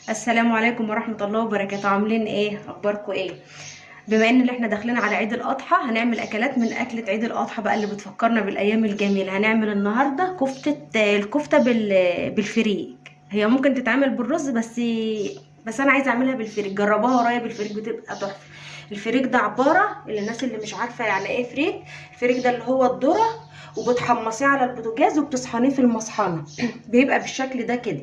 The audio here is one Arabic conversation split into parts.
السلام عليكم ورحمة الله وبركاته. عاملين ايه؟ اخباركم ايه؟ بما ان احنا داخلين على عيد الاضحى، هنعمل اكلات من اكلة عيد الاضحى بقى اللي بتفكرنا بالايام الجميلة. هنعمل النهاردة الكفتة بالفريك. هي ممكن تتعمل بالرز بس انا عايزة اعملها بالفريك. جربوها ورايا بالفريك بتبقى تحفة. الفريك ده عبارة، للناس اللي مش عارفة يعني ايه فريك، الفريك ده اللي هو الذرة، وبتحمصيه على البوتاجاز وبتصحنيه في المصحنة بيبقى بالشكل ده كده.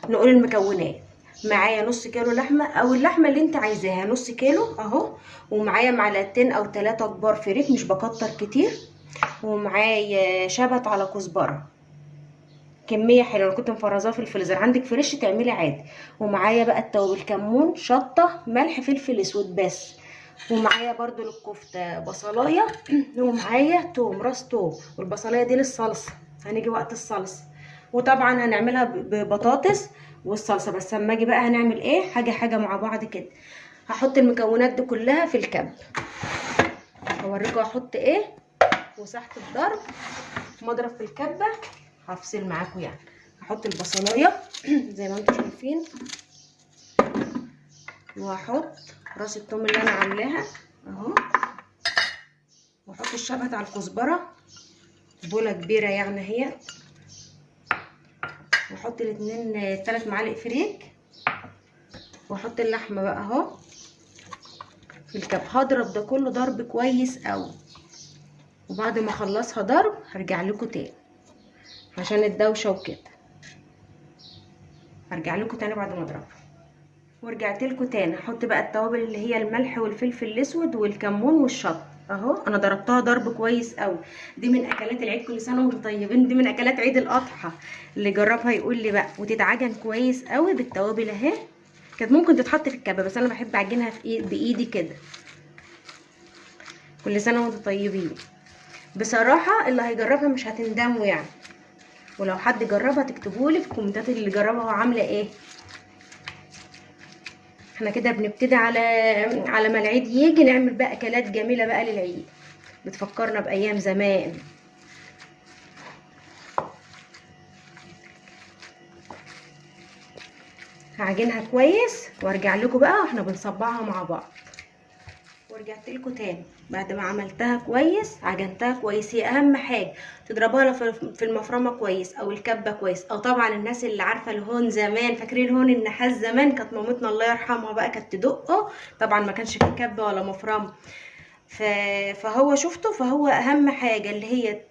نقول المكونات: معايا نص كيلو لحمه او اللحمه اللي انت عايزاها، نص كيلو اهو. ومعايا معلقتين او 3 كبار فريك، مش بكتر كتير. ومعايا شبت على كزبره، كميه حلوه. انا كنت مفرزاه في الفريزر، عندك فريش تعملي عادي. ومعايا بقى التوابل: كمون، شطه، ملح، فلفل اسود بس. ومعايا برضو للكفته بصلايه ومعايا توم، راس توم. والبصلايه دي للصلصه، هنيجي وقت الصلصه. وطبعا هنعملها ببطاطس والصلصه. بس اما اجي بقى هنعمل ايه، حاجه حاجه مع بعض كده. هحط المكونات دي كلها في الكب، هوريكم هحط ايه وساحه الضرب. مضرب في الكبه، هفصل معاكم يعني. هحط البصلايه زي ما انتم شايفين، وهحط راس التوم اللي انا عاملاها اهو، واحط الشبت على الكزبره، بوله كبيره يعني اهي. واحط الاتنين 3 معالق فريك، واحط اللحمه بقى اهو في الكب. هضرب ده كله ضرب كويس قوي، وبعد ما اخلصها ضرب هرجع لكم تاني عشان الدوشه وكده. هرجع لكم تاني بعد ما اضربها. ورجعت لكم تاني. هحط بقى التوابل اللي هي الملح والفلفل الاسود والكمون والشطه اهو. انا ضربتها ضرب كويس قوي. دي من اكلات العيد، كل سنه وانتم طيبين. دي من اكلات عيد الاضحى، اللي جربها يقول لي بقى. وتتعجن كويس قوي بالتوابل اهي. كانت ممكن تتحط في الكبه، بس انا بحب اعجنها بايدي كده. كل سنه وانتم طيبين. بصراحه اللي هيجربها مش هتندموا يعني. ولو حد جربها تكتبولي في الكومنتات اللي جربها وعامله ايه. احنا كده بنبتدي على ما العيد يجي نعمل بقى اكلات جميله بقى للعيد، بتفكرنا بايام زمان. هعجنها كويس وارجع لكم بقى واحنا بنصبعها مع بعض. ورجعت لكم تاني بعد ما عملتها كويس، عجنتها كويس. هي اهم حاجه تضربوها في المفرمه كويس او الكبه كويس. او طبعا الناس اللي عارفه الهون زمان، فاكرين الهون النحاس زمان، كانت مامتنا الله يرحمها بقى كانت تدقه. طبعا ما كانش فيه كبه ولا مفرمه. فهو شفته. فهو اهم حاجه اللي هي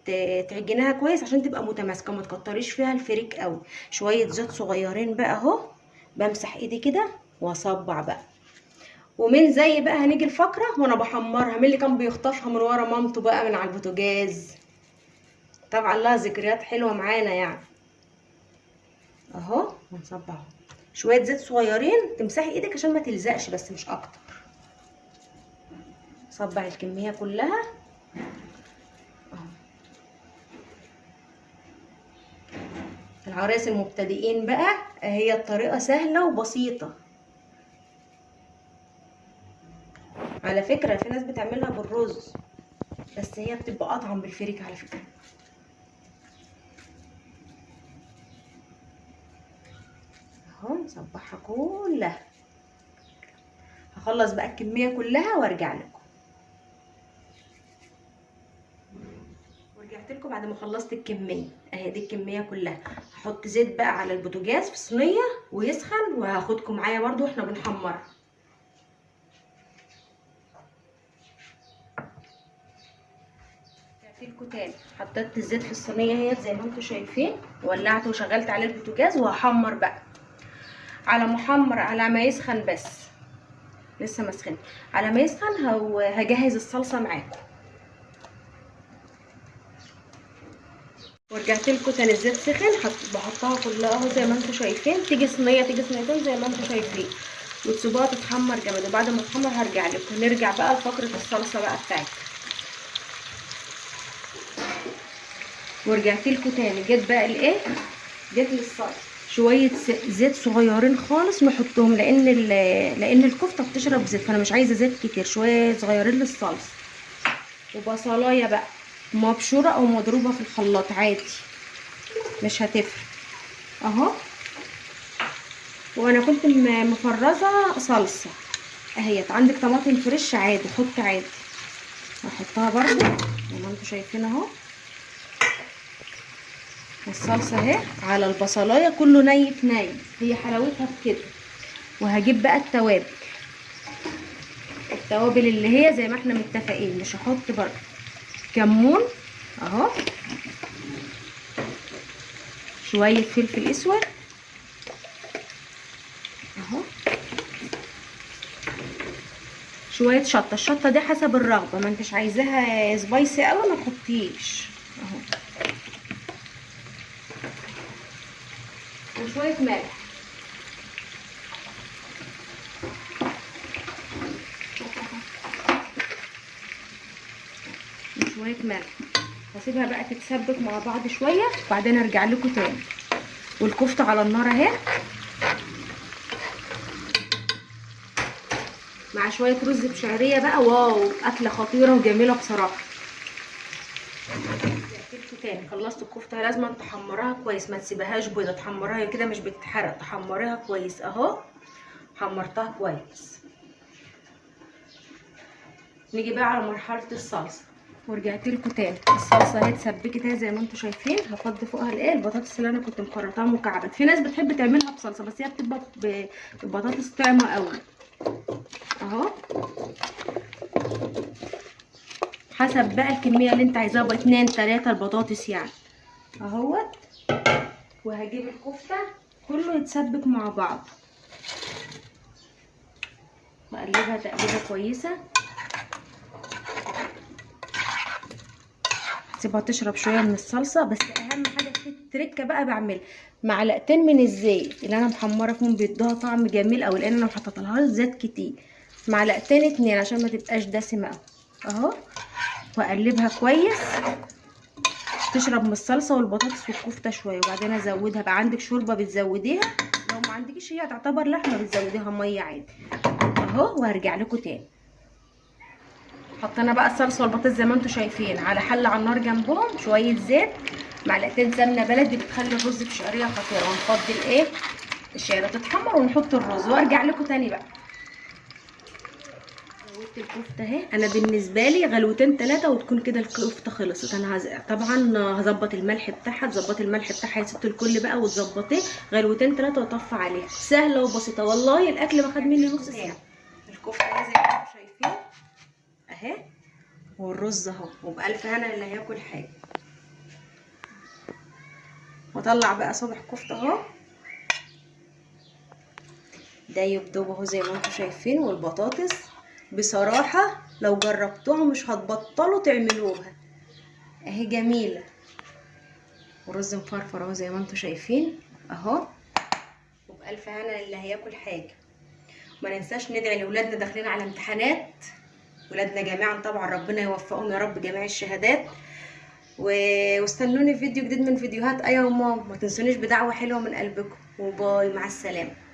تعجنها كويس عشان تبقى متماسكه. ما تكتريش فيها الفريك قوي. شويه زيت صغيرين بقى اهو، بمسح ايدي كده واصبع بقى. ومن زي بقى هنيجي الفقره وانا بحمرها، مين اللي كان بيخطفها من ورا مامته بقى من على البوتاجاز؟ طبعا لها ذكريات حلوه معانا يعني. اهو ونصبعها شويه زيت صغيرين، تمسحي ايدك عشان ما تلزقش بس مش اكتر. صبع الكميه كلها اهو. العرايس المبتدئين بقى، هي الطريقه سهله وبسيطه. على فكره في ناس بتعملها بالرز، بس هي بتبقى اطعم بالفريك على فكره. اهو نصبعها كلها. هخلص بقى الكميه كلها وارجع لكم. ورجعت لكم بعد ما خلصت الكميه اهي. دي الكميه كلها. هحط زيت بقى على البوتاجاز في صينيه ويسخن، وهاخدكم معايا برضو واحنا بنحمرها. لكم تاني. حطيت الزيت في الصينيه اهي زي ما انتم شايفين، ولعت وشغلت عليه البوتاجاز وهحمر بقى. على محمر على ما يسخن بس، لسه ما سخن. على ما يسخن هجهز الصلصه معاكم. ورجعت لكم تاني. الزيت سخن، بحطها كلها اهو زي ما انتم شايفين. تيجي صينيه تيجي صينيتين زي ما انتم شايفين، وتسيبوها تتحمر جامد. وبعد ما تتحمر هرجع لكم. نرجع بقى لفقره الصلصه بقى بتاعتنا. ورجعت لكم تاني. جيت بقى لايه، جيت للصلصه. شويه زيت صغيرين خالص نحطهم، لان الكفته بتشرب زيت، فانا مش عايزه زيت كتير. شويه صغيرين للصلصه. وبصلايه بقى مبشوره او مضروبه في الخلاط عادي، مش هتفرق اهو. وانا كنت مفرزه صلصه اهيت. عندك طماطم فريش عادي حط عادي، هحطها برضو زي ما انتم شايفين اهو. الصلصه اهي على البصلايه كله نيف نيف، هي حلاوتها في كده. وهجيب بقى التوابل اللي هي زي ما احنا متفقين. مش هحط برضو كمون اهو، شويه فلفل اسود اهو، شويه شطه. الشطه دي حسب الرغبه، ما انتش عايزاها سبايسي قوي ما تحطيش اهو. وشويه ملح وشويه ملح. هسيبها بقى تتسبك مع بعض شويه وبعدين ارجع لكم تاني. والكفته على النار اهي مع شويه رز بشعريه بقى. واو، اكله خطيره وجميله بصراحه. تاني خلصت الكفته، لازم تحمريها كويس، ما تسيبهاش بيضه، تحمريها كده مش بتتحرق، تحمريها كويس اهو. حمرتها كويس. نيجي بقى على مرحله الصلصه، ورجعت لكم تاني. الصلصه اهي اتسبكت اهي زي ما انتم شايفين. هفضي فوقها الايه البطاطس اللي انا كنت مخرطاها مكعبات. في ناس بتحب تعملها بصلصه بس هي بتبقى ببطاطس طعمه قوي اهو. حسب بقى الكميه اللي انت عايزاها، بقى 2 3 البطاطس يعني اهوت. وهجيب الكفته كله يتسبك مع بعض، بقلبها تقليبه كويسه. سيبها تشرب شويه من الصلصه. بس اهم حاجه في التركه بقى بعملها معلقتين من الزيت اللي انا محمره فيهم، بيدوها طعم جميل قوي، لان انا ما حطيتلهاش زيت كتير. معلقتين 2 عشان ما تبقاش دسمه قوي اهو. واقلبها كويس تشرب من الصلصه والبطاطس والكفته شويه، وبعدين ازودها بقى. عندك شوربه بتزوديها، لو ما عندكيش هي تعتبر لحمه بتزوديها ميه عادي اهو. وهرجع لكم تاني. حطينا بقى الصلصه والبطاطس زي ما انتم شايفين على حله على النار، جنبهم شويه زيت، معلقتين سمنه بلدي بتخلي الرز بشعريه خطيره. ونفضي الايه الشعريه تتحمر ونحط الرز وارجع لكم تاني بقى. زودت الكفته اهي. انا بالنسبه لي غلوتين 3 وتكون كده الكفته خلصت. انا طبعا هظبط الملح بتاعها، تظبطي الملح بتاعها يا ست الكل بقى وتظبطيه. غلوتين 3 واطفي عليها. سهله وبسيطه والله، الاكل ما خد مني نص ساعه. الكفته اهي زي ما انتم شايفين اهي، والرز اهو. وبألف هنا اللي هياكل حاجه. واطلع بقى صبح كفته اهو، ده يبدو اهو زي ما انتم شايفين. والبطاطس بصراحه لو جربتوها مش هتبطلوا تعملوها اهي، جميله. ورز مفرفر اهو زي ما انتم شايفين اهو. وبألف هنا اللي هياكل حاجه. وما ننساش ندعي لاولادنا داخلين على امتحانات، ولادنا جميعا طبعا ربنا يوفقهم يا رب جميع الشهادات. واستنوني في فيديو جديد من فيديوهات ايا ماما. ما تنسونيش بدعوه حلوه من قلبكم. وباي، مع السلامه.